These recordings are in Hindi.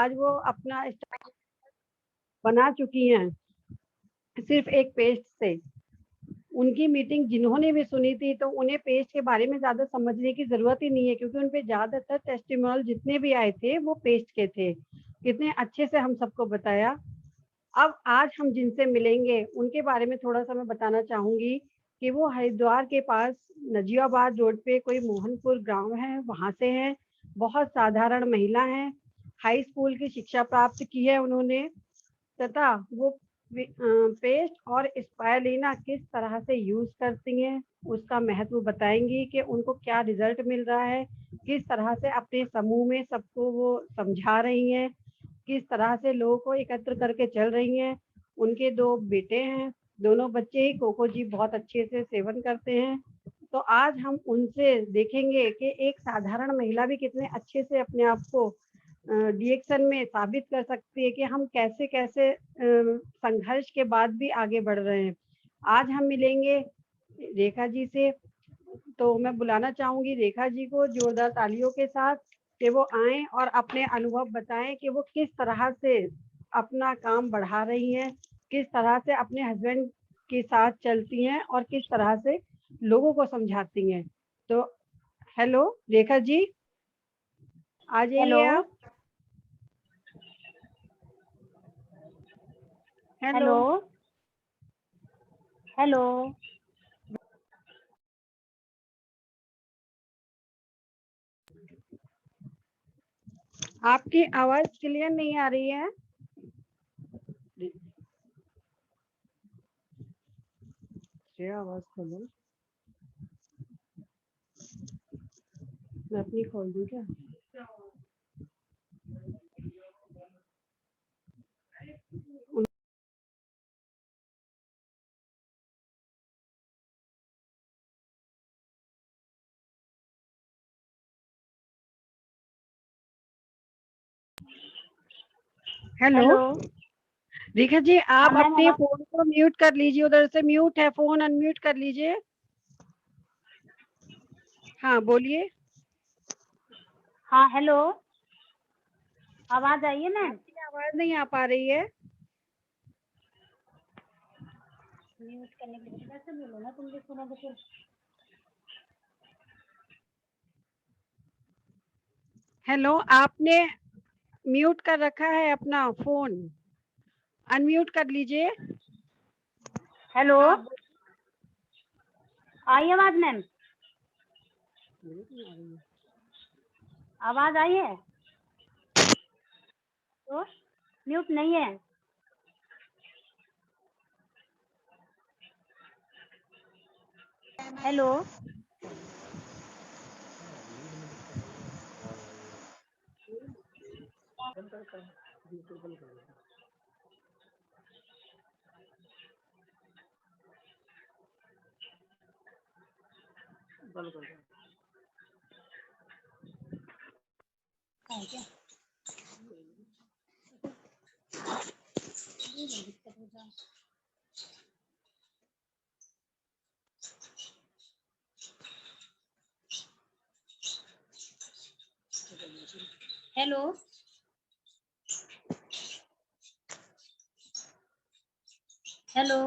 आज वो अपना बना चुकी हैं सिर्फ एक पेस्ट से। उनकी मीटिंग जिन्होंने भी सुनी थी तो उन्हें पेस्ट के बारे में ज्यादा समझने की जरूरत ही नहीं है, क्योंकि उन पे ज्यादातर टेस्टिमोनियल जितने भी आए थे वो पेस्ट के थे। कितने अच्छे से हम सबको बताया। अब आज हम जिनसे मिलेंगे उनके बारे में थोड़ा सा मैं बताना चाहूंगी कि वो हरिद्वार के पास नजियाबाद रोड पे कोई मोहनपुर गांव है, वहां से हैं। बहुत साधारण महिला हैं, हाई स्कूल की शिक्षा प्राप्त की है उन्होंने, तथा वो पेस्ट और स्पायलिना किस तरह से यूज करती हैं उसका महत्व बताएंगी कि उनको क्या रिजल्ट मिल रहा है, किस तरह से अपने समूह में सबको वो समझा रही हैं, किस तरह से लोगों को एकत्र करके चल रही हैं। उनके 2 बेटे हैं, दोनों बच्चे ही कोको जी बहुत अच्छे से सेवन करते हैं। तो आज हम उनसे देखेंगे कि एक साधारण महिला भी कितने अच्छे से अपने आप को डिएक्शन में साबित कर सकती है कि हम कैसे कैसे संघर्ष के बाद भी आगे बढ़ रहे हैं। आज हम मिलेंगे रेखा जी से, तो मैं बुलाना चाहूंगी रेखा जी को जोरदार तालियों के साथ कि वो आए और अपने अनुभव बताएं कि वो किस तरह से अपना काम बढ़ा रही हैं, किस तरह से अपने हस्बैंड के साथ चलती हैं और किस तरह से लोगों को समझाती हैं। तो हेलो रेखा जी, आ जाइए आप। Hello hello. आपकी आवाज क्लियर नहीं आ रही है। आवाज खोलो, मैं अपनी खोल दूं क्या? हेलो रेखा जी, आप अपने फोन को म्यूट कर लीजिए, उधर से म्यूट है फोन, अनम्यूट कर लीजिए। हाँ बोलिए। हाँ हेलो, आवाज आई है मैम? आपकी आवाज नहीं आ पा रही है। म्यूट करने के लिए कैसे बोलो ना, तुम भी सुनोगे फिर। हेलो, आपने म्यूट कर रखा है अपना फोन, अनम्यूट कर लीजिए। हेलो, आई आवाज मैम? आवाज आई है तो म्यूट नहीं है। हेलो हेलो हेलो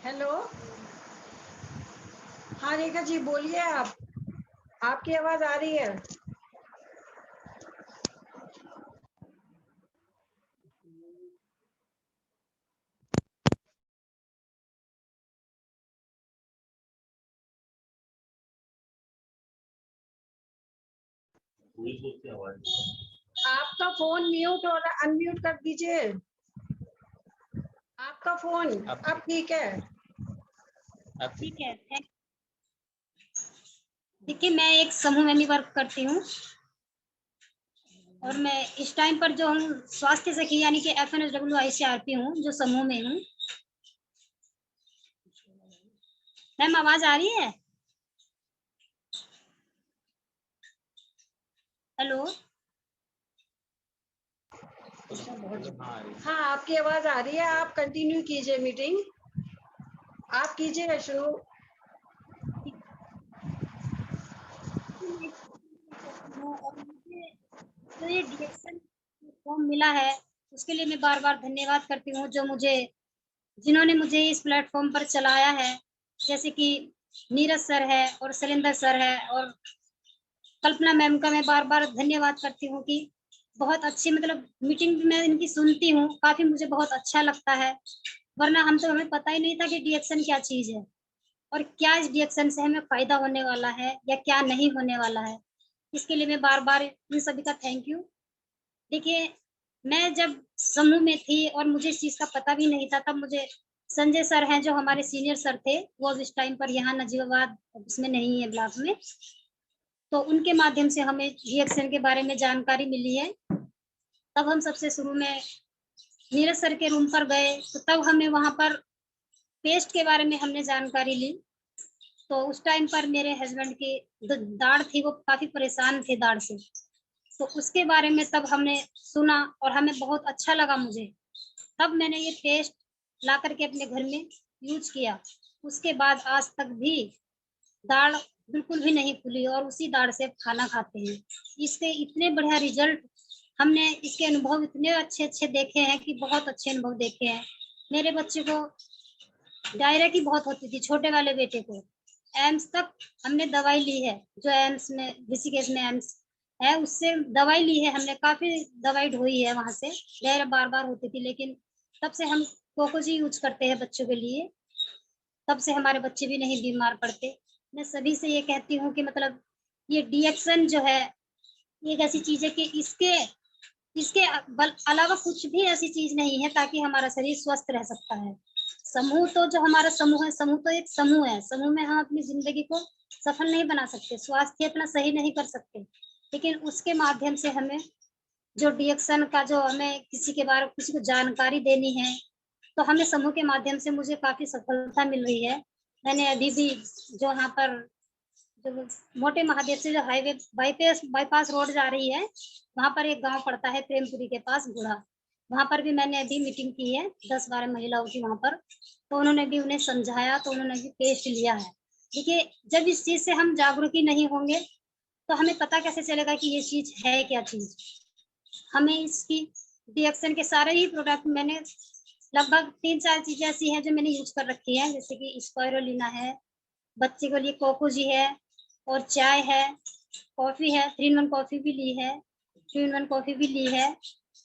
हेलो, हाँ रेखा जी बोलिए, आप, आपकी आवाज आ रही है। आपका फोन म्यूट हो रहा, अनम्यूट कर दीजिए आपका फोन। अब ठीक है। ठीक है, देखिए मैं एक समूह में भी वर्क करती हूँ और मैं इस टाइम पर जो हूँ स्वास्थ्य सखी यानी कि FNSWICRP हूँ, जो समूह में हूँ। मैम आवाज आ रही है? हेलो हाँ आपकी आवाज आ रही है, आप कंटिन्यू कीजिए मीटिंग, आप कीजिए शुरू। हूँ और मुझे जो ये डीएक्शन फॉर्म मिला है, उसके लिए मैं बार-बार धन्यवाद करती हूँ, जिन्होंने मुझे इस प्लेटफ़ॉर्म पर चलाया है। जैसे कि नीरज सर है और शैलेंद्र सर है और कल्पना मैम का मैं बार-बार धन्यवाद करती हूँ कि बहुत अच्छी मतलब मीटिंग भी मैं इनकी सुनती हूँ, काफ़ी मुझे बहुत अच्छा लगता है। वरना हमें पता ही नहीं था कि डीएक्शन क्या चीज़ है और क्या इस डीएक्शन से हमें फ़ायदा होने वाला है या क्या नहीं होने वाला है। इसके लिए मैं बार-बार इन सभी का थैंक यू। देखिए, मैं जब समूह में थी और मुझे इस चीज़ का पता भी नहीं था, तब मुझे संजय सर हैं जो हमारे सीनियर सर थे, वो अब इस टाइम पर यहाँ नजीबाबाद उसमें नहीं है ब्लॉक में। तो उनके माध्यम से हमें डीएक्शन के बारे में जानकारी मिली है। तब हम सबसे शुरू में नीरज सर के रूम पर गए, तो तब हमें वहाँ पर पेस्ट के बारे में हमने जानकारी ली। तो उस टाइम पर मेरे हस्बैंड की दाढ़ थी, वो काफ़ी परेशान थे दाढ़ से। तो उसके बारे में तब हमने सुना और हमें बहुत अच्छा लगा मुझे। तब मैंने ये पेस्ट ला कर के अपने घर में यूज़ किया। उसके बाद आज तक भी दाढ़ बिल्कुल भी नहीं खुली और उसी दाढ़ से अब खाना खाते हैं। इसके इतने बढ़िया रिज़ल्ट हमने इसके अनुभव इतने अच्छे-अच्छे देखे हैं कि बहुत अच्छे अनुभव देखे हैं। मेरे बच्चे को डायरिया की बहुत होती थी, छोटे वाले बेटे को। एम्स तक हमने दवाई ली है, जो एम्स में ऋषिकेश में एम्स है, उससे दवाई ली है हमने, काफ़ी दवाई ढोई है वहाँ से। डायरिया बार-बार होती थी, लेकिन तब से हम कोकोजी यूज़ करते हैं बच्चों के लिए, तब से हमारे बच्चे भी नहीं बीमार पड़ते। मैं सभी से ये कहती हूँ कि मतलब ये डीएक्शन जो है, ये एक ऐसी चीज़ है कि इसके इसके अलावा कुछ भी ऐसी चीज़ नहीं है ताकि हमारा शरीर स्वस्थ रह सकता है। समूह तो जो हमारा समूह है, समूह तो एक समूह है। समूह में हम अपनी ज़िंदगी को सफल नहीं बना सकते, स्वास्थ्य अपना सही नहीं कर सकते। लेकिन उसके माध्यम से हमें जो डीएक्शन का जो हमें किसी को जानकारी देनी है, तो हमें समूह के माध्यम से मुझे काफ़ी सफलता मिल रही है। मैंने अभी भी जो यहाँ पर जो मोटे महादेव से जो हाईवे बाईपास रोड जा रही है, वहाँ पर एक गाँव पड़ता है प्रेमपुरी के पास बूढ़ा। वहाँ पर भी मैंने अभी मीटिंग की है 10-12 महिलाओं की वहाँ पर, तो उन्होंने भी उन्हें समझाया, तो उन्होंने भी टेस्ट लिया है। देखिए, जब इस चीज़ से हम जागरूक ही नहीं होंगे, तो हमें पता कैसे चलेगा कि ये चीज़ है क्या चीज़? हमें इसकी डीएक्शन के सारे ही प्रोडक्ट मैंने लगभग 3-4 चीज़ें ऐसी हैं जो मैंने यूज़ कर रखी है, जैसे कि स्पाइरुलिना है, बच्चे के लिए कोकोजी है और चाय है, कॉफ़ी है, 3 इन 1 कॉफ़ी भी ली है, 2 इन 1 कॉफ़ी भी ली है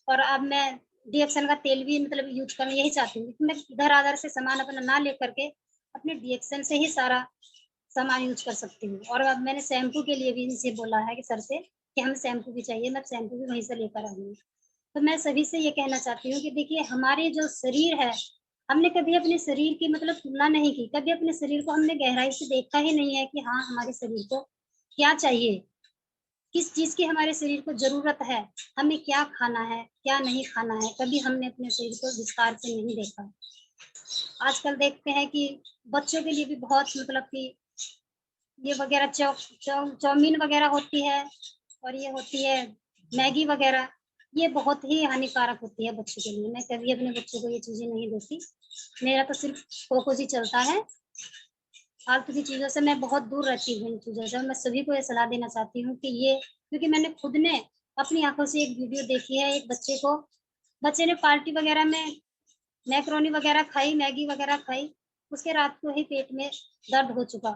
और अब मैं डीएक्शन का तेल भी मतलब यूज़ करना यही चाहती हूँ कि मैं इधर-उधर से सामान अपना ना लेकर के अपने डीएक्शन से ही सारा सामान यूज़ कर सकती हूँ। और अब मैंने शैम्पू के लिए भी इनसे बोला है कि सर से कि हमें शैम्पू भी चाहिए, मैं शैम्पू भी वहीं से लेकर आऊँगी। तो मैं सभी से ये कहना चाहती हूँ कि देखिए हमारे जो शरीर है, हमने कभी अपने शरीर की मतलब तुलना नहीं की, कभी अपने शरीर को हमने गहराई से देखा ही नहीं है कि हाँ, हमारे शरीर को क्या चाहिए, किस चीज़ की हमारे शरीर को ज़रूरत है, हमें क्या खाना है, क्या नहीं खाना है, कभी हमने अपने शरीर को विस्तार से नहीं देखा। आजकल देखते हैं कि बच्चों के लिए भी बहुत मतलब कि ये वग़ैरह चाउमीन वग़ैरह होती है और ये होती है मैगी वग़ैरह, ये बहुत ही हानिकारक होती है बच्चों के लिए। मैं कभी अपने बच्चों को ये चीज़ें नहीं देती। मेरा तो सिर्फ़ कोकोज़ ही चलता है। फालतू की चीज़ों से मैं बहुत दूर रहती हूँ इन चीज़ों से और मैं सभी को ये सलाह देना चाहती हूँ कि ये क्योंकि मैंने खुद ने अपनी आँखों से एक वीडियो देखी है, एक बच्चे ने पार्टी वग़ैरह में मैकरोनी वग़ैरह खाई, मैगी वग़ैरह खाई, उसके रात को ही पेट में दर्द हो चुका।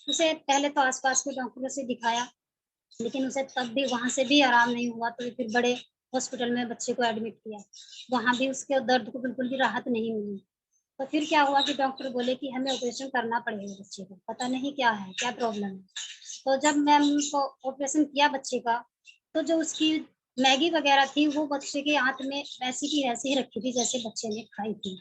उसे पहले तो आस-पास के डॉक्टरों से दिखाया, लेकिन उसे तब भी वहाँ से भी आराम नहीं हुआ, तो फिर बड़े हॉस्पिटल में बच्चे को एडमिट किया। वहाँ भी उसके दर्द को बिल्कुल भी राहत नहीं मिली। तो फिर क्या हुआ कि डॉक्टर बोले कि हमें ऑपरेशन करना पड़ेगा बच्चे को, पता नहीं क्या है, क्या प्रॉब्लम है। तो जब मैम उनको ऑपरेशन किया बच्चे का, तो जो उसकी मैगी वग़ैरह थी, वो बच्चे के हाथ में वैसी की वैसी ही रखी थी, जैसे बच्चे ने खाई थी।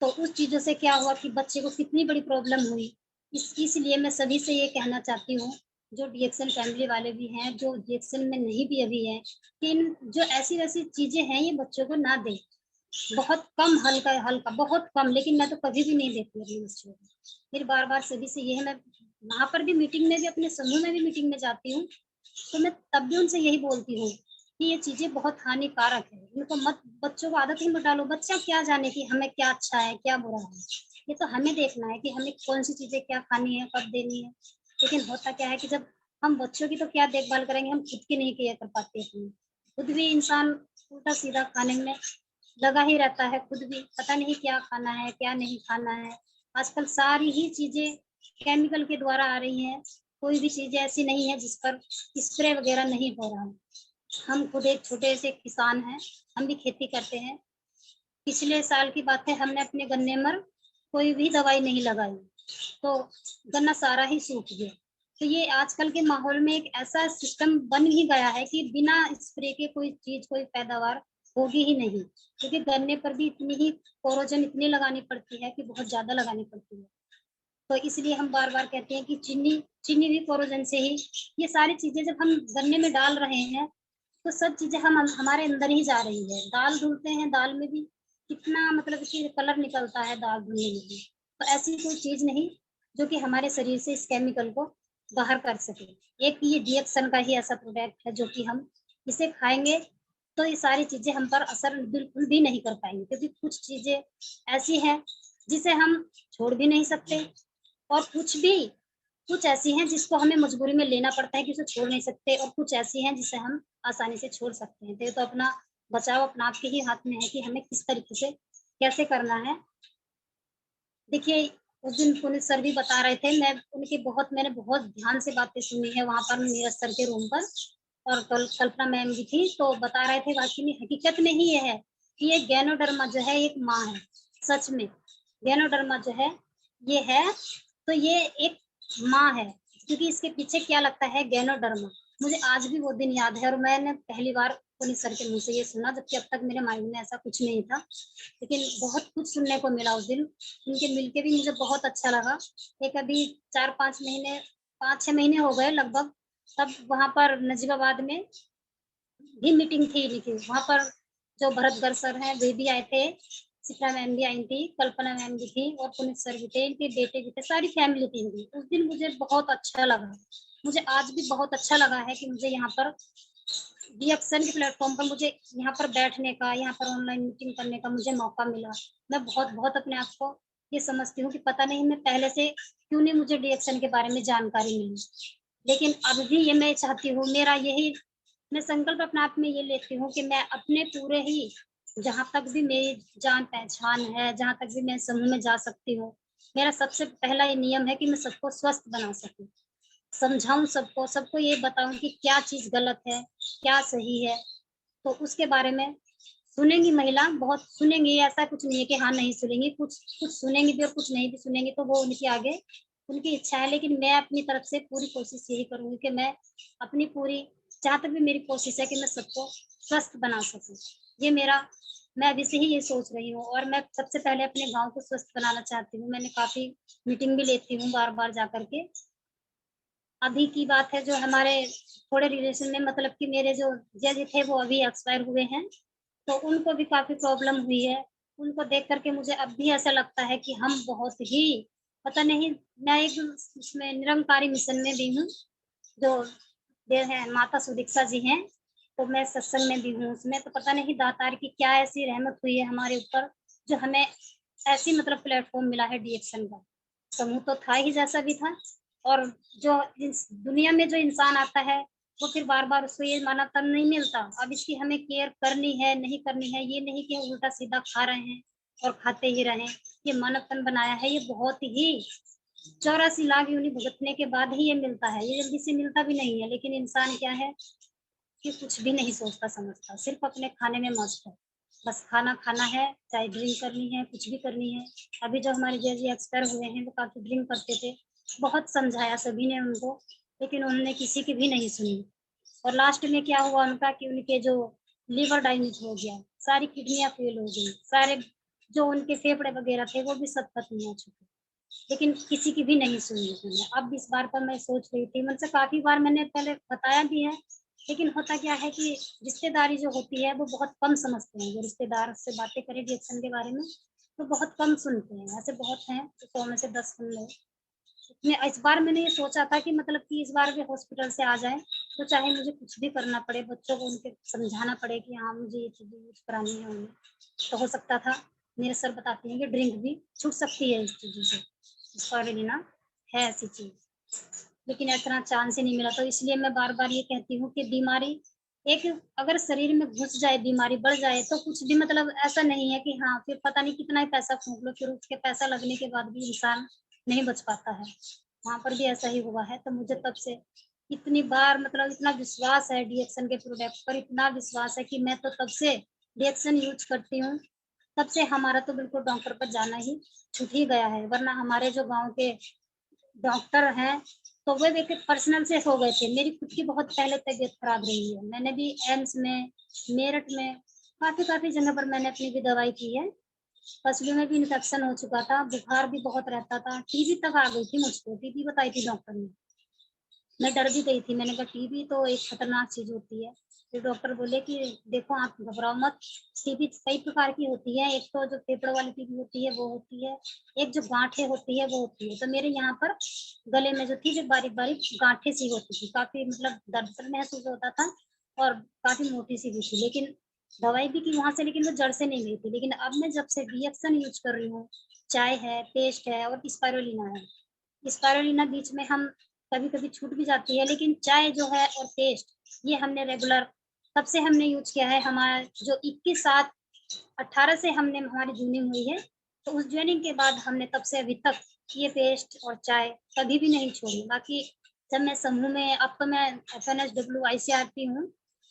तो उस चीज़ों से क्या हुआ कि बच्चे को कितनी बड़ी प्रॉब्लम हुई। इसलिए मैं सभी से ये कहना चाहती हूँ, जो डीएक्शन फैमिली वाले भी हैं, जो डीएक्शन में नहीं भी अभी हैं, कि इन जो ऐसी-वैसी चीज़ें हैं, ये बच्चों को ना दें। बहुत कम हल्का हल्का, बहुत कम, लेकिन मैं तो कभी भी नहीं देती अपने बच्चों को। फिर बार-बार सभी से ये है मैं वहाँ पर भी मीटिंग में भी अपने समूह में भी मीटिंग में जाती हूँ, तो मैं तब भी उनसे यही बोलती हूँ कि ये चीज़ें बहुत हानिकारक है। इनको मत बच्चों को आदत ही मत डालो। बच्चा क्या जाने कि हमें क्या अच्छा है, क्या बुरा है। ये तो हमें देखना है कि हमें कौन-सी चीज़ें क्या खानी है, कब देनी है। लेकिन होता क्या है कि जब हम बच्चों की तो क्या देखभाल करेंगे, हम खुद की नहीं केयर कर पाते अपनी। खुद भी इंसान उल्टा सीधा खाने में लगा ही रहता है, खुद भी पता नहीं क्या खाना है, क्या नहीं खाना है। आजकल सारी ही चीज़ें केमिकल के द्वारा आ रही हैं, कोई भी चीज़ ऐसी नहीं है जिस पर स्प्रे वगैरह नहीं हो रहा है। हम खुद एक छोटे से किसान हैं, हम भी खेती करते हैं। पिछले साल की बात है, हमने अपने गन्ने में कोई भी दवाई नहीं लगाई, तो गन्ना सारा ही सूख गया। तो ये आजकल के माहौल में एक ऐसा सिस्टम बन ही गया है कि बिना स्प्रे के कोई चीज़, कोई पैदावार होगी ही नहीं। क्योंकि गन्ने पर भी इतनी ही कोरोजन इतनी लगानी पड़ती है कि बहुत ज़्यादा लगानी पड़ती है। तो इसलिए हम बार-बार कहते हैं कि चीनी चीनी भी कोरोजन से ही, ये सारी चीज़ें जब हम गन्ने में डाल रहे हैं, तो सब चीज़ें हम हमारे अंदर ही जा रही है। दाल धुलते हैं, दाल में भी कितना मतलब कि कलर निकलता है दाल धुलने में भी। तो ऐसी कोई चीज़ नहीं जो कि हमारे शरीर से इस केमिकल को बाहर कर सके। एक ये डिएक्सन का ही ऐसा प्रोडक्ट है जो कि हम इसे खाएँगे तो ये सारी चीज़ें हम पर असर बिल्कुल भी नहीं कर पाएँगी, क्योंकि कुछ चीज़ें ऐसी हैं जिसे हम छोड़ भी नहीं सकते, और कुछ ऐसी हैं जिसको हमें मजबूरी में लेना पड़ता है कि उसे छोड़ नहीं सकते, और कुछ ऐसी हैं जिसे हम आसानी से छोड़ सकते हैं। तो ये तो अपना बचाव अपना आपके ही हाथ में है कि हमें किस तरीके से कैसे करना है। देखिए, उस दिन पुनीत सर भी बता रहे थे, मैंने बहुत ध्यान से बातें सुनी है वहाँ पर नीरज सर के रूम पर, और कल्पना मैम भी थी, तो बता रहे थे वाक़ई में हकीकत में ही ये है कि ये गैनोडर्मा जो है एक माँ है, सच में। गैनोडर्मा जो है, ये है, तो ये एक माँ है, क्योंकि इसके पीछे क्या लगता है गैनोडर्मा। मुझे आज भी वो दिन याद है, और मैंने पहली बार पुनीत सर के मुँह से ये सुना, जबकि अब तक मेरे माइंड में ऐसा कुछ नहीं था। लेकिन बहुत कुछ सुनने को मिला उस दिन, उनके मिलके भी मुझे बहुत अच्छा लगा। एक अभी 4-5 महीने 5-6 महीने हो गए लगभग, तब वहाँ पर नजीबाबाद में भी मीटिंग थी इनकी। वहाँ पर जो भरतगढ़ सर हैं, वे भी आए थे, शिप्रा मैम भी आई थी, कल्पना मैम भी थी और पुनीत सर भी थे, इनके बेटे भी थे, सारी फैमिली थी इनकी। उस दिन मुझे बहुत अच्छा लगा। मुझे आज भी बहुत अच्छा लगा है कि मुझे यहाँ पर डीएक्सन के प्लेटफ़ॉर्म पर मुझे यहाँ पर बैठने का, यहाँ पर ऑनलाइन मीटिंग करने का मुझे मौका मिला। मैं बहुत-बहुत अपने आप को ये समझती हूँ कि पता नहीं मैं पहले से क्यों नहीं मुझे डीएक्सन के बारे में जानकारी मिली। लेकिन अब भी ये मैं चाहती हूँ, मेरा यही मैं संकल्प अपने आप में ये लेती हूँ कि मैं अपने पूरे ही, जहाँ तक भी मेरी जान-पहचान है, जहाँ तक भी मैं समूह में जा सकती हूँ, मेरा सबसे पहला ये नियम है कि मैं सबको स्वस्थ बना सकूँ। समझाऊँ सबको, सबको ये बताऊँ कि क्या चीज़ गलत है, क्या सही है। तो उसके बारे में सुनेंगी महिला, बहुत सुनेंगी, ऐसा कुछ नहीं है कि हाँ, नहीं सुनेंगी, कुछ कुछ सुनेंगी भी और कुछ नहीं भी सुनेंगी, तो वो उनकी आगे उनकी इच्छा है। लेकिन मैं अपनी तरफ से पूरी कोशिश यही करूँगी कि मैं अपनी पूरी, जहाँ तक भी मेरी कोशिश है कि मैं सबको स्वस्थ बना सकूँ। ये मेरा मैं अभी से ही ये सोच रही हूँ, और मैं सबसे पहले अपने गाँव को स्वस्थ बनाना चाहती हूँ। मैंने काफ़ी मीटिंग भी लेती हूँ बार-बार जा कर के। अभी की बात है, जो हमारे थोड़े रिलेशन में, मतलब कि मेरे जो जीजाजी थे वो अभी एक्सपायर हुए हैं, तो उनको भी काफ़ी प्रॉब्लम हुई है। उनको देख कर के मुझे अब भी ऐसा लगता है कि हम बहुत ही, पता नहीं, मैं एक उसमें निरंकारी मिशन में भी हूँ, जो देव हैं माता सुदीक्षा जी हैं, तो मैं सत्संग में भी हूँ उसमें, तो पता नहीं दातार की क्या ऐसी रहमत हुई है हमारे ऊपर, जो हमें ऐसी मतलब प्लेटफ़ॉर्म मिला है डीएक्शन का। समूह तो था ही जैसा भी था, और जो इस दुनिया में जो इंसान आता है, वो फिर बार-बार उसको ये माना-तन नहीं मिलता। अब इसकी हमें केयर करनी है, नहीं करनी है, ये नहीं कि उल्टा-सीधा खा रहे हैं और खाते ही रहें। ये मानव-तन बनाया है, ये बहुत ही 84 लाख योनि भुगतने के बाद ही ये मिलता है, ये जल्दी से मिलता भी नहीं है। लेकिन इंसान क्या है कि कुछ भी नहीं सोचता समझता, सिर्फ़ अपने खाने में मस्त है। बस खाना खाना है, चाहे ड्रिंक करनी है, कुछ भी करनी है। अभी जो हमारे जीजा जी एक्सपायर हुए हैं, वो काफ़ी ड्रिंक करते थे। बहुत समझाया सभी ने उनको, लेकिन उन्होंने किसी की भी नहीं सुनी। और लास्ट में क्या हुआ उनका कि उनके जो लिवर डैमेज हो गया, सारी किडनियाँ फ़ेल हो गई, सारे जो उनके फेफड़े वगैरह थे, वो भी सब खत्म हो चुके। लेकिन किसी की भी नहीं सुनी उन्होंने। अब इस बार पर मैं सोच रही थी, मुझसे काफ़ी बार मैंने पहले बताया भी है, लेकिन होता क्या है कि रिश्तेदारी जो होती है वो बहुत कम समझते हैं। जो रिश्तेदार से बातें करें रिएक्शन के बारे में, तो बहुत कम सुनते हैं। ऐसे बहुत हैं, तो 100 में से 10 सुन ले। मैं इस बार मैंने ये सोचा था कि मतलब कि इस बार वे हॉस्पिटल से आ जाएँ, तो चाहे मुझे कुछ भी करना पड़े, बच्चों को उनके समझाना पड़े कि हाँ, मुझे ये चीज़ें यूज़ करानी है उन्हें। तो हो सकता था, मेरे सर बताते हैं कि ड्रिंक भी छूट सकती है इस चीज़ों से, स्पाइरुलिना है ऐसी चीज़। लेकिन इतना चांस ही नहीं मिला। तो इसलिए मैं बार-बार ये कहती हूँ कि बीमारी एक अगर शरीर में घुस जाए, बीमारी बढ़ जाए, तो कुछ भी मतलब ऐसा नहीं है कि हाँ, फिर पता नहीं कितना ही पैसा फूँक लो, फिर उसके पैसा लगने के बाद भी इंसान नहीं बच पाता है। वहाँ पर भी ऐसा ही हुआ है, तो मुझे तब से इतनी बार मतलब इतना विश्वास है डीएक्सन के प्रोडक्ट पर, इतना विश्वास है कि मैं तो तब से डीएक्सन यूज़ करती हूँ। तब से हमारा तो बिल्कुल डॉक्टर पर जाना ही छूट ही गया है, वरना हमारे जो गाँव के डॉक्टर हैं, तो वो देखिए पर्सनल से हो गए थे। मेरी खुद की बहुत पहले तबीयत खराब रही है। मैंने भी एम्स में, मेरठ में, काफ़ी जगह पर मैंने अपनी भी दवाई की है। पसली में भी इन्फेक्शन हो चुका था, बुखार भी बहुत रहता था, टीबी तक आ गई थी मुझको, टीबी बताई थी डॉक्टर ने। मैं डर भी गई थी, मैंने कहा टीबी तो एक खतरनाक चीज़ होती है। फिर डॉक्टर बोले कि देखो आप घबराओ मत, टीबी कई प्रकार की होती है, एक तो जो फेफड़े वाली टीबी होती है वो होती है, एक जो गाँठें होती है वो होती है। तो मेरे यहाँ पर गले में जो थी जो बारीक-बारीक गाँठें सी होती थी, काफ़ी मतलब दर्द महसूस होता था और काफ़ी मोटी सी भी थी। लेकिन दवाई भी की वहाँ से, लेकिन वो जड़ से नहीं गई थी। लेकिन अब मैं जब से डीएक्सन यूज़ कर रही हूँ, चाय है, पेस्ट है और स्पाइरुलिना है। स्पाइरुलिना बीच में हम कभी-कभी छूट भी जाती है, लेकिन चाय जो है और पेस्ट ये हमने रेगुलर तब से हमने यूज़ किया है। हमारा जो 21/7/18 से हमने हमारी जॉइनिंग हुई है, तो उस जॉइनिंग के बाद हमने तब से अभी तक ये पेस्ट और चाय कभी भी नहीं छोड़ी। बाकी जब मैं समूह में, अब तो मैं एफएनएसडब्ल्यू आईसीआरपी हूँ,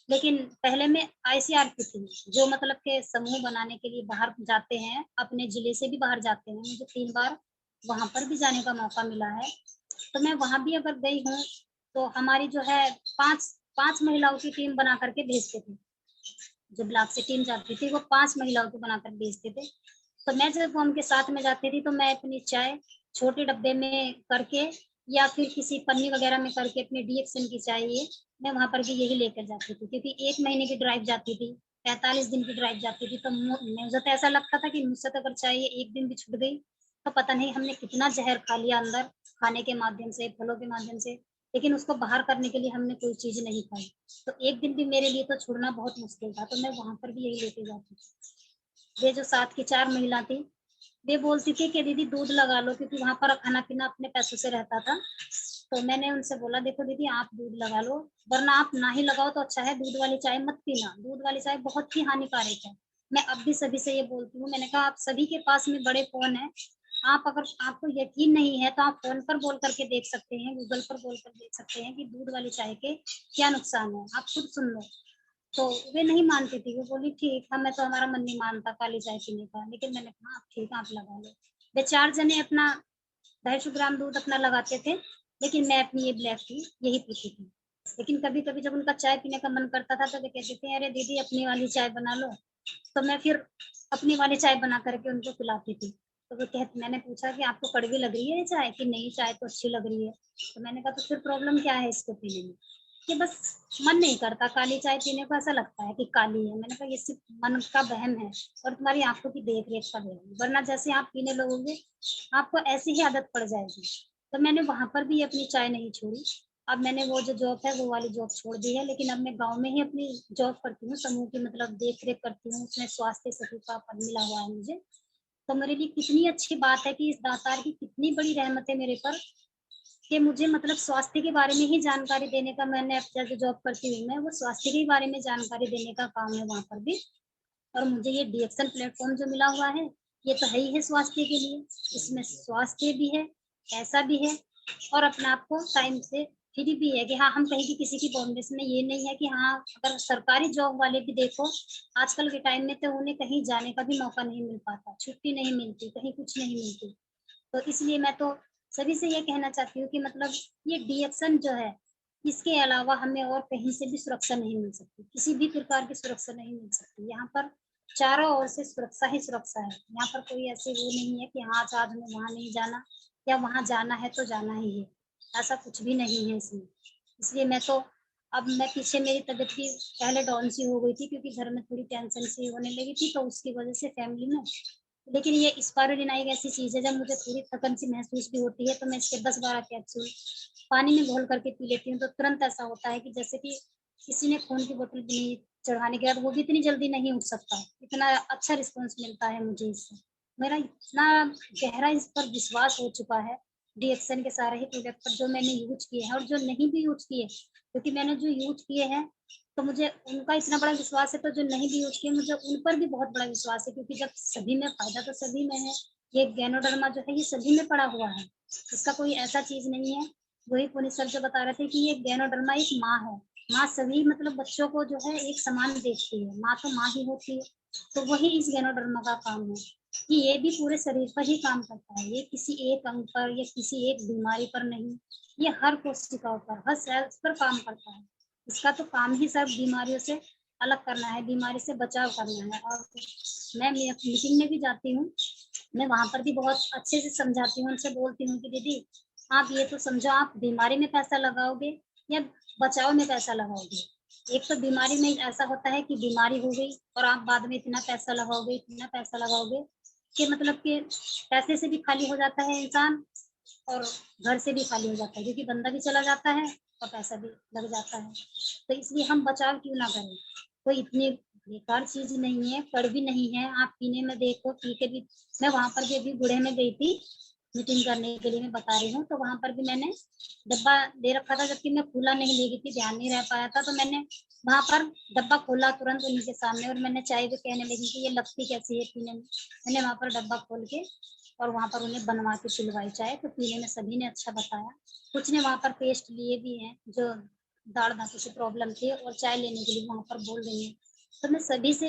लेकिन पहले मैं आईसीआरपी थी, जो मतलब के समूह बनाने के लिए बाहर जाते हैं, अपने ज़िले से भी बाहर जाते हैं। मुझे 3 बार वहाँ पर भी जाने का मौका मिला है। तो मैं वहाँ भी अगर गई हूँ, तो हमारी जो है 5 महिलाओं की टीम बना कर के भेजते थे। जो ब्लॉक से टीम जाती थी, वो 5 महिलाओं को बनाकर भेजते थे। तो मैं जब उनके साथ में जाती थी, तो मैं अपनी चाय छोटे डब्बे में करके या फिर किसी पन्नी वगैरह में करके अपनी डीएक्सन की चाय ये, मैं वहाँ पर भी यही लेकर जाती थी। क्योंकि 1 महीने की ड्राइव जाती थी, 45 दिन की ड्राइव जाती थी, तो मुझे तो ऐसा लगता था कि मुझसे तो अगर चाय ये 1 दिन भी छूट गई, तो पता नहीं हमने कितना ज़हर खा लिया अंदर, खाने के माध्यम से, फलों के माध्यम से, लेकिन उसको बाहर करने के लिए हमने कोई चीज़ नहीं खाई। तो 1 दिन भी मेरे लिए तो छोड़ना बहुत मुश्किल था, तो मैं वहाँ पर भी यही लेके जाती थी। वे जो साथ की 4 महिला थी, वे बोलती थी कि दीदी दूध लगा लो, क्योंकि वहाँ पर खाना-पीना अपने पैसों से रहता था। तो मैंने उनसे बोला देखो दीदी आप दूध लगा लो, वरना आप ना ही लगाओ तो अच्छा है, दूध वाली चाय मत पीना, दूध वाली चाय बहुत ही हानिकारक है। मैं अब भी सभी से ये बोलती हूँ, मैंने कहा आप सभी के पास में बड़े फ़ोन हैं, आप अगर आपको यकीन नहीं है तो आप फ़ोन पर बोल कर के देख सकते हैं, गूगल पर बोल कर देख सकते हैं कि दूध वाली चाय के क्या नुकसान है, आप खुद सुन लो। तो वे नहीं मानती थी, वो बोली ठीक हमें तो हमारा मन नहीं मानता काली चाय पीने का, लेकिन मैंने कहा आप ठीक है आप लगा लो। वे 4 जने अपना 250 ग्राम दूध अपना लगाते थे, लेकिन मैं अपनी ये ब्लैक टी यही पीती थी। लेकिन कभी-कभी जब उनका चाय पीने का मन करता था, तो वे कहते थे, "अरे दीदी अपनी वाली चाय बना लो।" तो मैं फिर अपनी वाली चाय बना कर के उनको पिलाती थी। तो वो मैंने पूछा कि आपको कड़वी लग रही है ये चाय? कि नहीं चाय तो अच्छी लग रही है। तो मैंने कहा तो फिर प्रॉब्लम क्या है इसको पीने में? कि बस मन नहीं करता, काली चाय पीने को ऐसा लगता है कि काली है। मैंने कहा ये सिर्फ़ मन का वहम है और तुम्हारी आँखों की देख-रेख का वहम है, वरना जैसे आप पीने लगोगे, आपको ऐसी ही आदत पड़ जाएगी। तो मैंने वहाँ पर भी अपनी चाय नहीं छोड़ी। अब मैंने वो जो जॉब है, वो वाली जॉब छोड़ दी है, लेकिन अब मैं गाँव में ही अपनी जॉब करती हूँ, समूह की मतलब देख-रेख करती हूँ, उसमें स्वास्थ्य सखी का पद मिला हुआ है मुझे। तो मेरे लिए कितनी अच्छी बात है कि इस दातार की कितनी बड़ी रहमत है मेरे पर कि मुझे मतलब स्वास्थ्य के बारे में ही जानकारी देने का, मैंने अब जो जॉब करती हूँ मैं, वो स्वास्थ्य के बारे में जानकारी देने का काम है वहाँ पर भी। और मुझे ये डीएक्सन प्लेटफ़ॉर्म जो मिला हुआ है, ये तो है ही है स्वास्थ्य के लिए। इसमें स्वास्थ्य भी है, पैसा भी है और अपने आप को टाइम से फ्री भी है कि हाँ, हम कहीं भी किसी की बाउंड्रीज़ में ये नहीं है कि हाँ, अगर सरकारी जॉब वाले भी देखो, आजकल के टाइम में तो उन्हें कहीं जाने का भी मौका नहीं मिल पाता, छुट्टी नहीं मिलती, कहीं कुछ नहीं मिलती। तो इसलिए मैं तो सभी से ये कहना चाहती हूँ कि मतलब ये डीएक्सन जो है, इसके अलावा हमें और कहीं से भी सुरक्षा नहीं मिल सकती, किसी भी प्रकार की सुरक्षा नहीं मिल सकती। यहाँ पर चारों ओर से सुरक्षा ही सुरक्षा है। यहाँ पर कोई ऐसी वो नहीं है कि हाँ, आज हमें वहाँ नहीं जाना या वहाँ जाना है तो जाना ही है। ऐसा कुछ भी नहीं है इसमें। इसलिए मैं तो अब मैं पीछे मेरी तबीयत भी पहले डाउन सी हो गई थी क्योंकि घर में थोड़ी टेंशन सी होने लगी थी, तो उसकी वज़ह से फैमिली में, लेकिन ये स्पाइरुलिना एक ऐसी चीज़ है, जब मुझे थोड़ी थकन सी महसूस भी होती है, तो मैं इसके 10-12 कैप्सूल पानी में घोल करके पी लेती हूँ, तो तुरंत ऐसा होता है कि जैसे कि किसी ने खून की बोतल भी नहीं चढ़ाने के बाद वो भी इतनी जल्दी नहीं उठ सकता। इतना अच्छा रिस्पॉन्स मिलता है मुझे इससे। मेरा इतना गहरा इस पर विश्वास हो चुका है, डीएक्सन के सारे ही प्रोडक्ट जो मैंने यूज किए हैं और जो नहीं भी यूज किए, क्योंकि मैंने जो यूज किए हैं तो मुझे उनका इतना बड़ा विश्वास है, तो जो नहीं भी यूज किए मुझे उन पर भी बहुत बड़ा विश्वास है, क्योंकि जब सभी में फायदा तो सभी में है। ये गैनोडर्मा जो है ये सभी में पड़ा हुआ है, इसका कोई ऐसा चीज नहीं है। वही पुनीत सर जो बता रहे थे कि ये गैनोडर्मा एक माँ है, माँ सभी मतलब बच्चों को जो है एक समान देखती है, माँ तो माँ ही होती है। तो वही इस गैनोडर्मा का काम है कि ये भी पूरे शरीर पर ही काम करता है, ये किसी एक अंग पर या किसी एक बीमारी पर नहीं, ये हर कोशिकाओं पर, हर सेल्स पर काम करता है। इसका तो काम ही सब बीमारियों से अलग करना है, बीमारी से बचाव करना है। और मैं मीटिंग में भी जाती हूँ, मैं वहां पर भी बहुत अच्छे से समझाती हूँ, उनसे बोलती हूँ कि दीदी आप ये तो समझो, आप बीमारी में पैसा लगाओगे या बचाव में पैसा लगाओगे। एक तो बीमारी में ऐसा होता है कि बीमारी हो गई और आप बाद में इतना पैसा लगाओगे, इतना पैसा लगाओगे कि मतलब कि पैसे से भी खाली हो जाता है इंसान और घर से भी खाली हो जाता है, क्योंकि बंदा भी चला जाता है और पैसा भी लग जाता है। तो इसलिए हम बचाव क्यों ना करें, कोई इतनी बेकार चीज नहीं है, कड़वी नहीं है, आप पीने में देखो, पी के भी। मैं वहां पर भी अभी बूढ़े में गई थी मीटिंग करने के लिए, मैं बता रही हूँ, तो वहां पर भी मैंने डब्बा दे रखा था, जबकि मैं खुला नहीं ले गई थी, ध्यान नहीं रह पाया था, तो मैंने वहां पर डब्बा खोला तुरंत उन्हीं के सामने, और मैंने चाय भी कहने लगी कि ये लगती कैसी है पीने में। मैंने वहां पर डब्बा खोल के और वहां पर उन्हें बनवा के पिलवाई चाय, तो पीने में सभी ने अच्छा बताया। कुछ ने वहां पर पेस्ट लिए भी हैं जो दाढ़ दांतों से प्रॉब्लम थी और चाय लेने के लिए वहां पर बोल रही है। तो मैं सभी से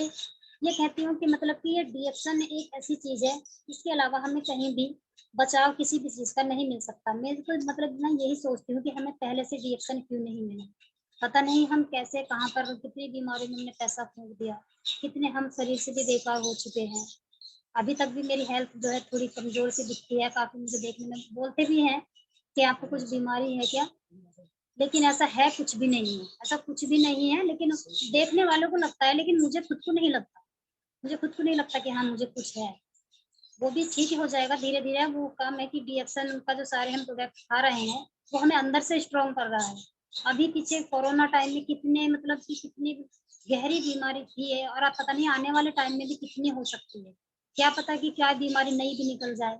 ये कहती हूँ कि मतलब कि ये डीएक्शन एक ऐसी चीज है, इसके अलावा हमें कहीं भी बचाव किसी भी चीज का नहीं मिल सकता। मैं तो मतलब मैं यही सोचती हूँ कि हमें पहले से डीएक्शन क्यों नहीं मिला, पता नहीं हम कैसे कहाँ पर कितनी बीमारियों में हमने पैसा फूंक दिया, कितने हम शरीर से भी बेकार हो चुके हैं। अभी तक भी मेरी हेल्थ जो है थोड़ी कमजोर सी दिखती है, काफी मुझे देखने में बोलते भी हैं कि आपको कुछ बीमारी है क्या, लेकिन ऐसा है कुछ भी नहीं है, ऐसा कुछ भी नहीं है, लेकिन देखने वालों को लगता है, लेकिन मुझे खुद को नहीं लगता, मुझे खुद को नहीं लगता कि हाँ मुझे कुछ है। वो भी ठीक हो जाएगा धीरे धीरे। वो काम है कि डीएक्शन का जो सारे हम प्रोडक्ट खा रहे हैं वो हमें अंदर से स्ट्रॉन्ग कर रहा है। अभी पीछे कोरोना टाइम में कितने मतलब कि कितनी गहरी बीमारी थी है, और आप पता नहीं आने वाले टाइम में भी कितनी हो सकती है, क्या पता कि क्या बीमारी नई भी निकल जाए।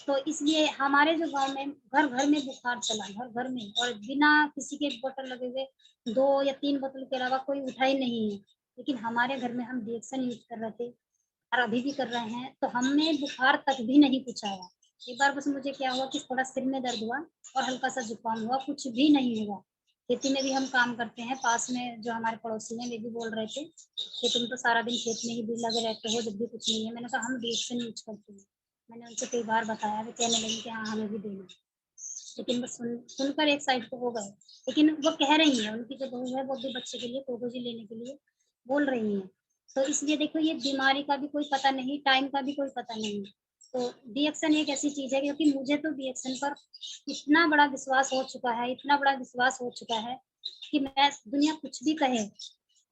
तो इसलिए हमारे जो गांव में घर घर में बुखार चला, घर घर में, और बिना किसी के बोतल लगे हुए 2 या 3 बोतल के अलावा कोई उठा ही नहीं है। लेकिन हमारे घर में हम डीएक्शन यूज कर रहे थे और अभी भी कर रहे हैं, तो हमने बुखार तक भी नहीं कुछ आया। एक बार बस मुझे क्या हुआ कि थोड़ा सिर में दर्द हुआ और हल्का सा जुकाम हुआ, कुछ भी नहीं हुआ। खेती में भी हम काम करते हैं, पास में जो हमारे पड़ोसी हैं वे भी बोल रहे थे कि तुम तो सारा दिन खेत में ही भी लगे रहते हो, जब भी कुछ नहीं है। मैंने कहा हम डीएक्शन यूज करते हैं। मैंने उनसे कई बार बताया, वे कहने लगी कि हाँ हमें भी देना, लेकिन बस सुनकर एक साइड को हो गए। लेकिन वो कह रही है, उनकी जो बहू है वो भी बच्चे के लिए कोकोजी लेने के लिए बोल रही है। तो इसलिए देखो ये बीमारी का भी कोई पता नहीं, टाइम का भी कोई पता नहीं। तो डीएक्शन एक ऐसी चीज है, क्योंकि मुझे तो डीएक्शन पर इतना बड़ा विश्वास हो चुका है, इतना बड़ा विश्वास हो चुका है कि मैं दुनिया कुछ भी कहे,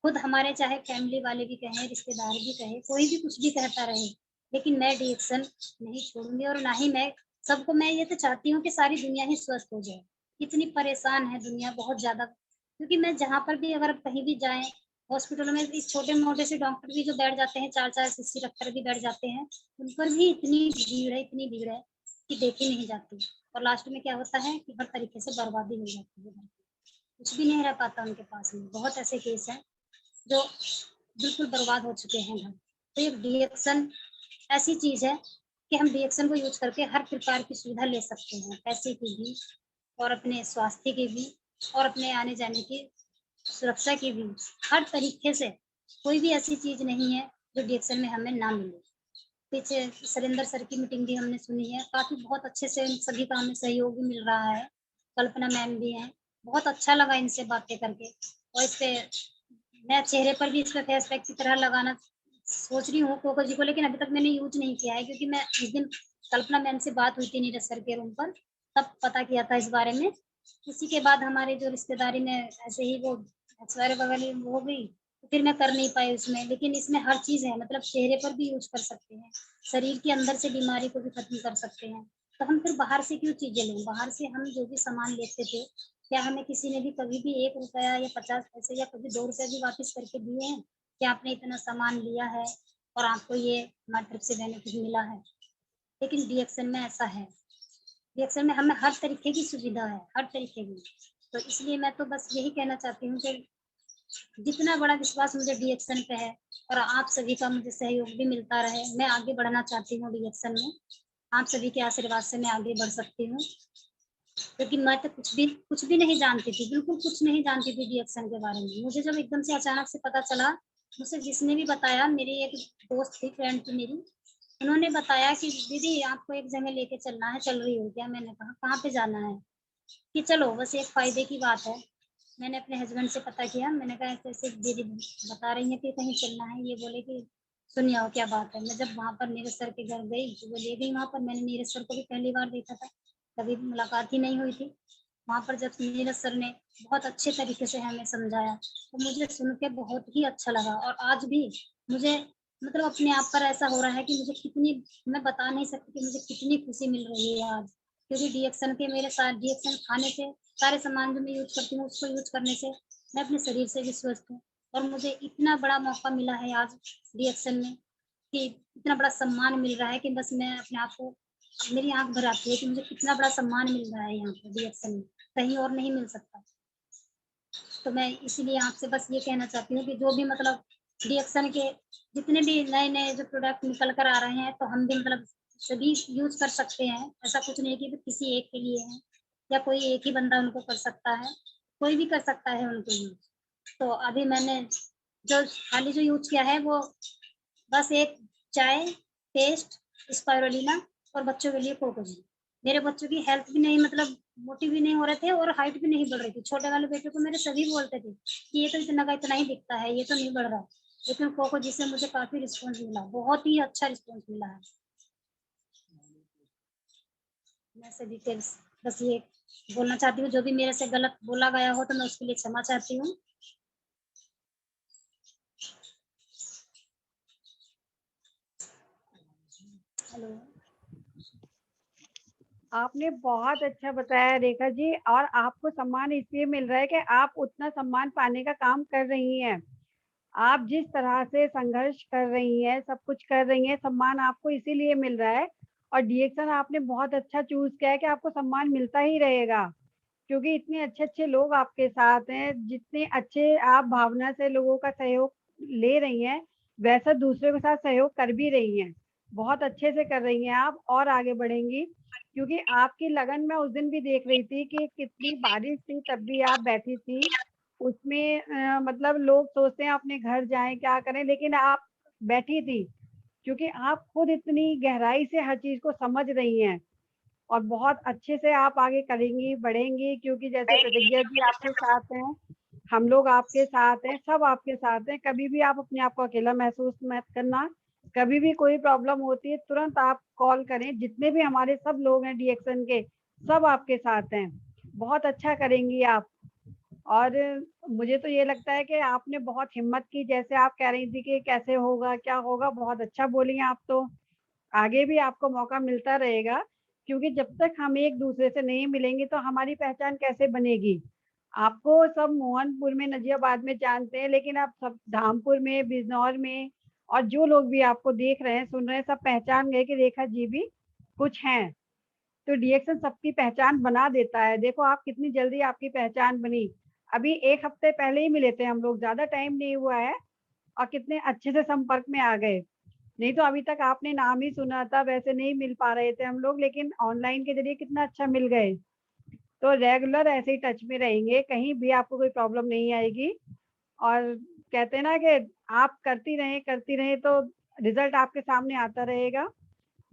खुद हमारे चाहे फैमिली वाले भी कहें, रिश्तेदार भी कहे, कोई भी कुछ भी कहता रहे, लेकिन मैं डीएक्शन नहीं छोड़ूंगी। और ना ही मैं सबको, मैं ये तो चाहती हूँ कि सारी दुनिया ही स्वस्थ हो जाए। इतनी परेशान है दुनिया बहुत ज्यादा, क्योंकि मैं जहाँ पर भी अगर कहीं भी जाए हॉस्पिटलों में, इस छोटे मोटे से डॉक्टर भी जो बैठ जाते हैं, 4-4 शीशी रखकर भी बैठ जाते हैं, उन पर भी इतनी भीड़ है, इतनी भीड़ है कि देखी नहीं जाती। और लास्ट में क्या होता है कि हर तरीके से बर्बादी हो जाती है, कुछ भी नहीं रह पाता उनके पास में। बहुत ऐसे केस हैं जो बिल्कुल बर्बाद हो चुके हैं घर। तो ये डीएक्शन ऐसी चीज है कि हम डीएक्शन को यूज करके हर प्रकार की सुविधा ले सकते हैं, पैसे की भी और अपने स्वास्थ्य की भी और अपने आने जाने की सुरक्षा की भी। हर तरीके से कोई भी ऐसी चीज नहीं है जो डीएक्शन में हमें ना मिले। पीछे सुरेंद्र सर की मीटिंग भी हमने सुनी है, काफी बहुत अच्छे से इन सभी का हमें सहयोग भी मिल रहा है। कल्पना मैम भी हैं, बहुत अच्छा लगा इनसे बातें करके। और इस पे मैं चेहरे पर भी इस पे फेस पैक की तरह लगाना सोच रही हूँ कोको जी को, लेकिन अभी तक मैंने यूज नहीं किया है, क्योंकि मैं उस दिन कल्पना मैम से बात हुई थी नीरज सर के रूम पर, तब पता किया था इस बारे में। उसी के बाद हमारे जो रिश्तेदारी में ऐसे ही वो एक्सपायर वगैरह हो गई, तो फिर मैं कर नहीं पाई उसमें। लेकिन इसमें हर चीज है, मतलब चेहरे पर भी यूज कर सकते हैं, शरीर के अंदर से बीमारी को भी खत्म कर सकते हैं। तो हम फिर बाहर से क्यों चीजें लें, बाहर से हम जो भी सामान लेते थे, क्या हमें किसी ने भी कभी भी 1 रुपया या 50 पैसे या कभी 2 रुपया भी वापस करके दिए हैं कि आपने इतना सामान लिया है और आपको ये हमारी तरफ से बेनिफिट मिला है? लेकिन डीएक्शन में ऐसा है। डीएक्शन में हमें हर तरीके की सुविधा है, हर तरीके की। तो इसलिए मैं तो बस यही कहना चाहती हूँ कि जितना बड़ा विश्वास मुझे डीएक्शन पे है और आप सभी का मुझे सहयोग भी मिलता रहे, मैं आगे बढ़ना चाहती हूँ डीएक्शन में। आप सभी के आशीर्वाद से मैं आगे बढ़ सकती हूँ, क्योंकि मैं तो कुछ भी नहीं जानती थी, बिल्कुल कुछ नहीं जानती थी डीएक्शन के बारे में। मुझे जब एकदम से अचानक से पता चला, मुझे जिसने भी बताया, मेरी एक दोस्त थी, फ्रेंड थी मेरी, उन्होंने बताया कि दीदी आपको एक जगह लेके चलना है, चल रही हो क्या? मैंने कहा कहाँ पे जाना है? कि चलो बस एक फ़ायदे की बात है। मैंने अपने हस्बैंड से पता किया, मैंने कहा ऐसे-ऐसे दीदी बता रही हैं कि कहीं चलना है। ये बोले कि सुनिए आओ क्या बात है। मैं जब वहाँ पर नीरज सर के घर गई, तो वो ले गई वहाँ पर। मैंने नीरज सर को भी पहली बार देखा था, कभी मुलाकात ही नहीं हुई थी। वहाँ पर जब नीरज सर ने बहुत अच्छे तरीके से हमें समझाया, तो मुझे सुन के बहुत ही अच्छा लगा। और आज भी मुझे मतलब अपने आप पर ऐसा हो रहा है कि मुझे कितनी, मैं बता नहीं सकती कि मुझे कितनी खुशी मिल रही है आज। क्योंकि डीएक्शन के मेरे साथ डीएक्शन खाने से सारे सामान जो मैं यूज़ करती हूँ, उसको यूज़ करने से मैं अपने शरीर से भी स्वस्थ हूँ। और मुझे इतना बड़ा मौका मिला है आज डीएक्शन में, कि इतना बड़ा सम्मान मिल रहा है कि बस मैं अपने आप को, मेरी आँख भर आती है कि मुझे कितना बड़ा सम्मान मिल रहा है यहाँ पे डीएक्शन में, कहीं और नहीं मिल सकता। तो मैं इसीलिए आपसे बस ये कहना चाहती हूँ कि जो भी मतलब डीएक्शन के जितने भी नए-नए जो प्रोडक्ट निकल कर आ रहे हैं, तो हम भी मतलब सभी यूज़ कर सकते हैं। ऐसा कुछ नहीं है कि किसी एक के लिए है या कोई एक ही बंदा उनको कर सकता है, कोई भी कर सकता है उनको यूज़। तो अभी मैंने जो खाली जो यूज़ किया है वो बस एक चाय, पेस्ट, स्पाइरुलिना और बच्चों के लिए कोकोजी। मेरे बच्चों की हेल्थ भी नहीं, मतलब मोटी भी नहीं हो रहे थे और हाइट भी नहीं बढ़ रही थी। छोटे वाले बेटे को मेरे सभी बोलते थे कि ये तो इतना का इतना ही दिखता है, ये तो नहीं बढ़ रहा है। लेकिन कोकोजी से मुझे काफ़ी रिस्पॉन्स मिला, बहुत ही अच्छा रिस्पॉन्स मिला है। मैं सभी के बस ये बोलना चाहती हूँ, जो भी मेरे से गलत बोला गया हो तो मैं उसके लिए क्षमा चाहती हूँ। हेलो। आपने बहुत अच्छा बताया रेखा जी, और आपको सम्मान इसलिए मिल रहा है कि आप उतना सम्मान पाने का काम कर रही हैं। आप जिस तरह से संघर्ष कर रही हैं, सब कुछ कर रही हैं, सम्मान आपको इसीलिए मिल रहा है। और डीएक्शन आपने बहुत अच्छा चूज़ किया है कि आपको सम्मान मिलता ही रहेगा, क्योंकि इतने अच्छे-अच्छे लोग आपके साथ हैं, जितने अच्छे आप भावना से लोगों का सहयोग ले रही हैं, वैसा दूसरों के साथ सहयोग कर भी रही हैं। बहुत अच्छे से कर रही हैं आप, और आगे बढ़ेंगी, क्योंकि आपकी लगन मैं उस दिन भी देख रही थी कि कितनी बारिश थी तब भी आप बैठी थी। उसमें मतलब लोग सोचते हैं अपने घर जाएँ, क्या करें, लेकिन आप बैठी थी, क्योंकि आप खुद इतनी गहराई से हर चीज़ को समझ रही हैं। और बहुत अच्छे से आप आगे करेंगी, बढ़ेंगी, क्योंकि जैसे प्रतिज्ञा जी आपके साथ हैं, हम लोग आपके साथ हैं, सब आपके साथ हैं। कभी भी आप अपने आप को अकेला महसूस मत करना। कभी भी कोई प्रॉब्लम होती है, तुरंत आप कॉल करें। जितने भी हमारे सब लोग हैं डीएक्शन के, सब आपके साथ हैं। बहुत अच्छा करेंगी आप। और मुझे तो ये लगता है कि आपने बहुत हिम्मत की, जैसे आप कह रही थी कि कैसे होगा, क्या होगा, बहुत अच्छा बोली आप तो। आगे भी आपको मौका मिलता रहेगा, क्योंकि जब तक हम एक-दूसरे से नहीं मिलेंगे तो हमारी पहचान कैसे बनेगी? आपको सब मोहनपुर में, नज़ियाबाद में जानते हैं, लेकिन आप सब धामपुर में, बिजनौर में, और जो लोग भी आपको देख रहे हैं, सुन रहे हैं, सब पहचान गए कि रेखा जी भी कुछ हैं। तो डीएक्शन सबकी पहचान बना देता है। देखो आप कितनी जल्दी आपकी पहचान बनी। अभी 1 हफ्ते पहले ही मिले थे हम लोग, ज़्यादा टाइम नहीं हुआ है, और कितने अच्छे से संपर्क में आ गए। नहीं तो अभी तक आपने नाम ही सुना था, वैसे नहीं मिल पा रहे थे हम लोग, लेकिन ऑनलाइन के ज़रिए कितना अच्छा मिल गए। तो रेगुलर ऐसे ही टच में रहेंगे, कहीं भी आपको कोई प्रॉब्लम नहीं आएगी। और कहते हैं ना कि आप करती रहें तो रिज़ल्ट आपके सामने आता रहेगा।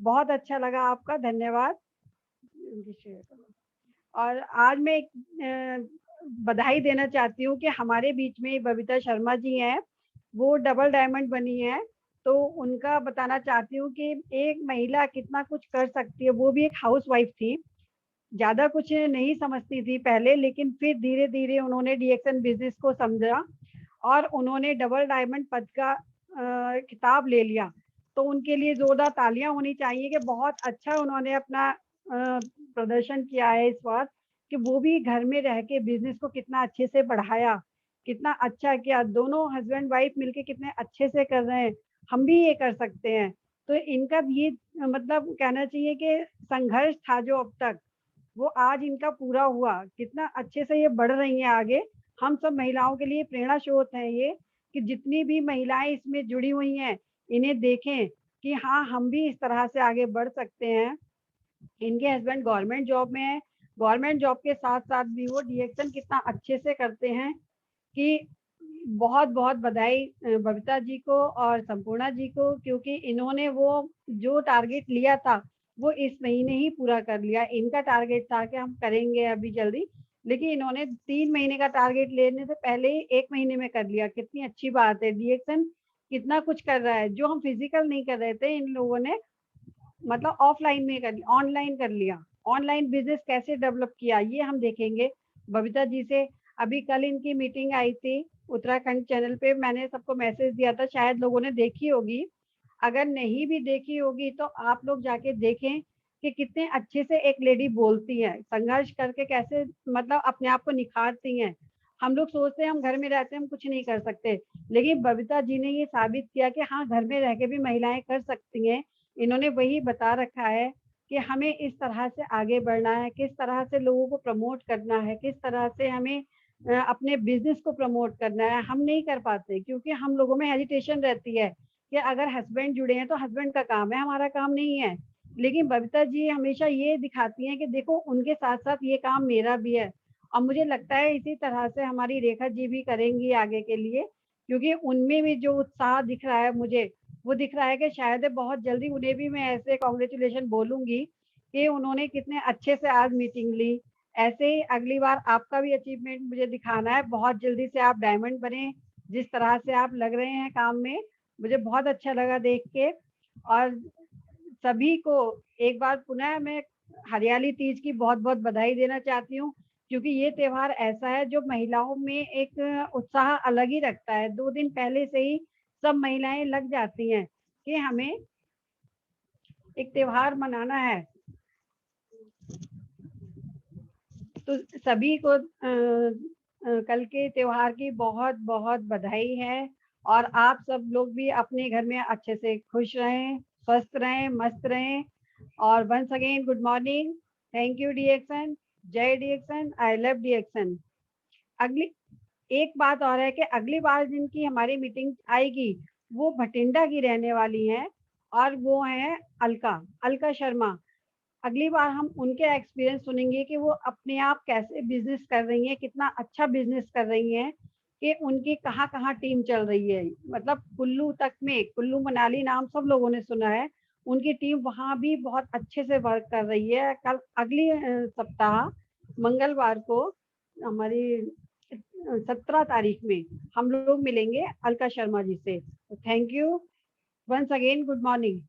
बहुत अच्छा लगा आपका, धन्यवाद। और आज मैं एक बधाई देना चाहती हूँ कि हमारे बीच में बबीता शर्मा जी हैं, वो डबल डायमंड बनी हैं। तो उनका बताना चाहती हूँ कि एक महिला कितना कुछ कर सकती है, वो भी एक हाउसवाइफ थी। ज़्यादा कुछ नहीं समझती थी पहले, लेकिन फिर धीरे-धीरे उन्होंने डीएक्शन बिज़नेस को समझा और उन्होंने डबल डायमंड पद का खिताब ले लिया। तो उनके लिए ज़ोरदार तालियाँ होनी चाहिए कि बहुत अच्छा उन्होंने अपना प्रदर्शन किया है इस बार, कि वो भी घर में रह के बिज़नेस को कितना अच्छे से बढ़ाया, कितना अच्छा किया। दोनों हस्बैंड वाइफ मिलके कितने अच्छे से कर रहे हैं, हम भी ये कर सकते हैं। तो इनका भी मतलब कहना चाहिए कि संघर्ष था जो अब तक, वो आज इनका पूरा हुआ। कितना अच्छे से ये बढ़ रही हैं आगे। हम सब महिलाओं के लिए प्रेरणा स्रोत है ये, कि जितनी भी महिलाएं इसमें जुड़ी हुई हैं, इन्हें देखें कि हाँ, हम भी इस तरह से आगे बढ़ सकते हैं। इनके हस्बैंड गवर्नमेंट जॉब में है, गवर्नमेंट जॉब के साथ साथ भी वो डीएक्शन कितना अच्छे से करते हैं कि बहुत बहुत बधाई बबीता जी को और संपूर्णा जी को, क्योंकि इन्होंने वो जो टारगेट लिया था वो इस महीने ही पूरा कर लिया। इनका टारगेट था कि हम करेंगे अभी जल्दी, लेकिन इन्होंने 3 महीने का टारगेट लेने से पहले ही 1 महीने में कर लिया। कितनी अच्छी बात है। डीएक्शन कितना कुछ कर रहा है, जो हम फिजिकल नहीं कर रहे थे, इन लोगों ने मतलब ऑफलाइन में कर लिया, ऑनलाइन कर लिया। ऑनलाइन बिजनेस कैसे डेवलप किया ये हम देखेंगे बबीता जी से। अभी कल इनकी मीटिंग आई थी उत्तराखंड चैनल पे, मैंने सबको मैसेज दिया था, शायद लोगों ने देखी होगी। अगर नहीं भी देखी होगी तो आप लोग जाके देखें कि कितने अच्छे से एक लेडी बोलती है, संघर्ष करके कैसे मतलब अपने आप को निखारती हैं। हम लोग सोचते हैं हम घर में रहते हैं हम कुछ नहीं कर सकते, लेकिन बबीता जी ने ये साबित किया कि हाँ, घर में रह के भी महिलाएं कर सकती हैं। इन्होंने वही बता रखा है कि हमें इस तरह से आगे बढ़ना है, किस तरह से लोगों को प्रमोट करना है, किस तरह से हमें अपने बिजनेस को प्रमोट करना है। हम नहीं कर पाते क्योंकि हम लोगों में हेजिटेशन रहती है कि अगर हस्बैंड जुड़े हैं तो हस्बैंड का काम है, हमारा काम नहीं है। लेकिन बबीता जी हमेशा ये दिखाती हैं कि देखो उनके साथ साथ ये काम मेरा भी है। और मुझे लगता है इसी तरह से हमारी रेखा जी भी करेंगी आगे के लिए, क्योंकि उनमें भी जो उत्साह दिख रहा है मुझे, वो दिख रहा है कि शायद बहुत जल्दी उन्हें भी मैं ऐसे कांग्रेचुलेशन बोलूंगी कि उन्होंने कितने अच्छे से आज मीटिंग ली। ऐसे ही अगली बार आपका भी अचीवमेंट मुझे दिखाना है, बहुत जल्दी से आप डायमंड बने। जिस तरह से आप लग रहे हैं काम में, मुझे बहुत अच्छा लगा देख के। और सभी को एक बार पुनः मैं हरियाली तीज की बहुत बहुत बधाई देना चाहती हूँ, क्योंकि ये त्योहार ऐसा है जो महिलाओं में एक उत्साह अलग ही रखता है। 2 दिन पहले से ही सब महिलाएं लग जाती हैं कि हमें एक त्योहार मनाना है। तो सभी को कल के त्योहार की बहुत बहुत बधाई है। और आप सब लोग भी अपने घर में अच्छे से खुश रहें, स्वस्थ रहें, मस्त रहें। और once again good morning, thank you डीएक्शन, जय डीएक्शन, आई लव डीएक्शन। अगली एक बात और है कि अगली बार जिनकी हमारी मीटिंग आएगी वो भटिंडा की रहने वाली हैं, और वो हैं अलका अलका शर्मा। अगली बार हम उनके एक्सपीरियंस सुनेंगे कि वो अपने आप कैसे बिजनेस कर रही हैं, कितना अच्छा बिजनेस कर रही हैं, कि उनकी कहाँ कहाँ टीम चल रही है। मतलब कुल्लू तक में, कुल्लू मनाली नाम सब लोगों ने सुना है, उनकी टीम वहाँ भी बहुत अच्छे से वर्क कर रही है। कल अगली सप्ताह मंगलवार को हमारी 17 तारीख में हम लोग मिलेंगे अलका शर्मा जी से। Thank you once again, good morning.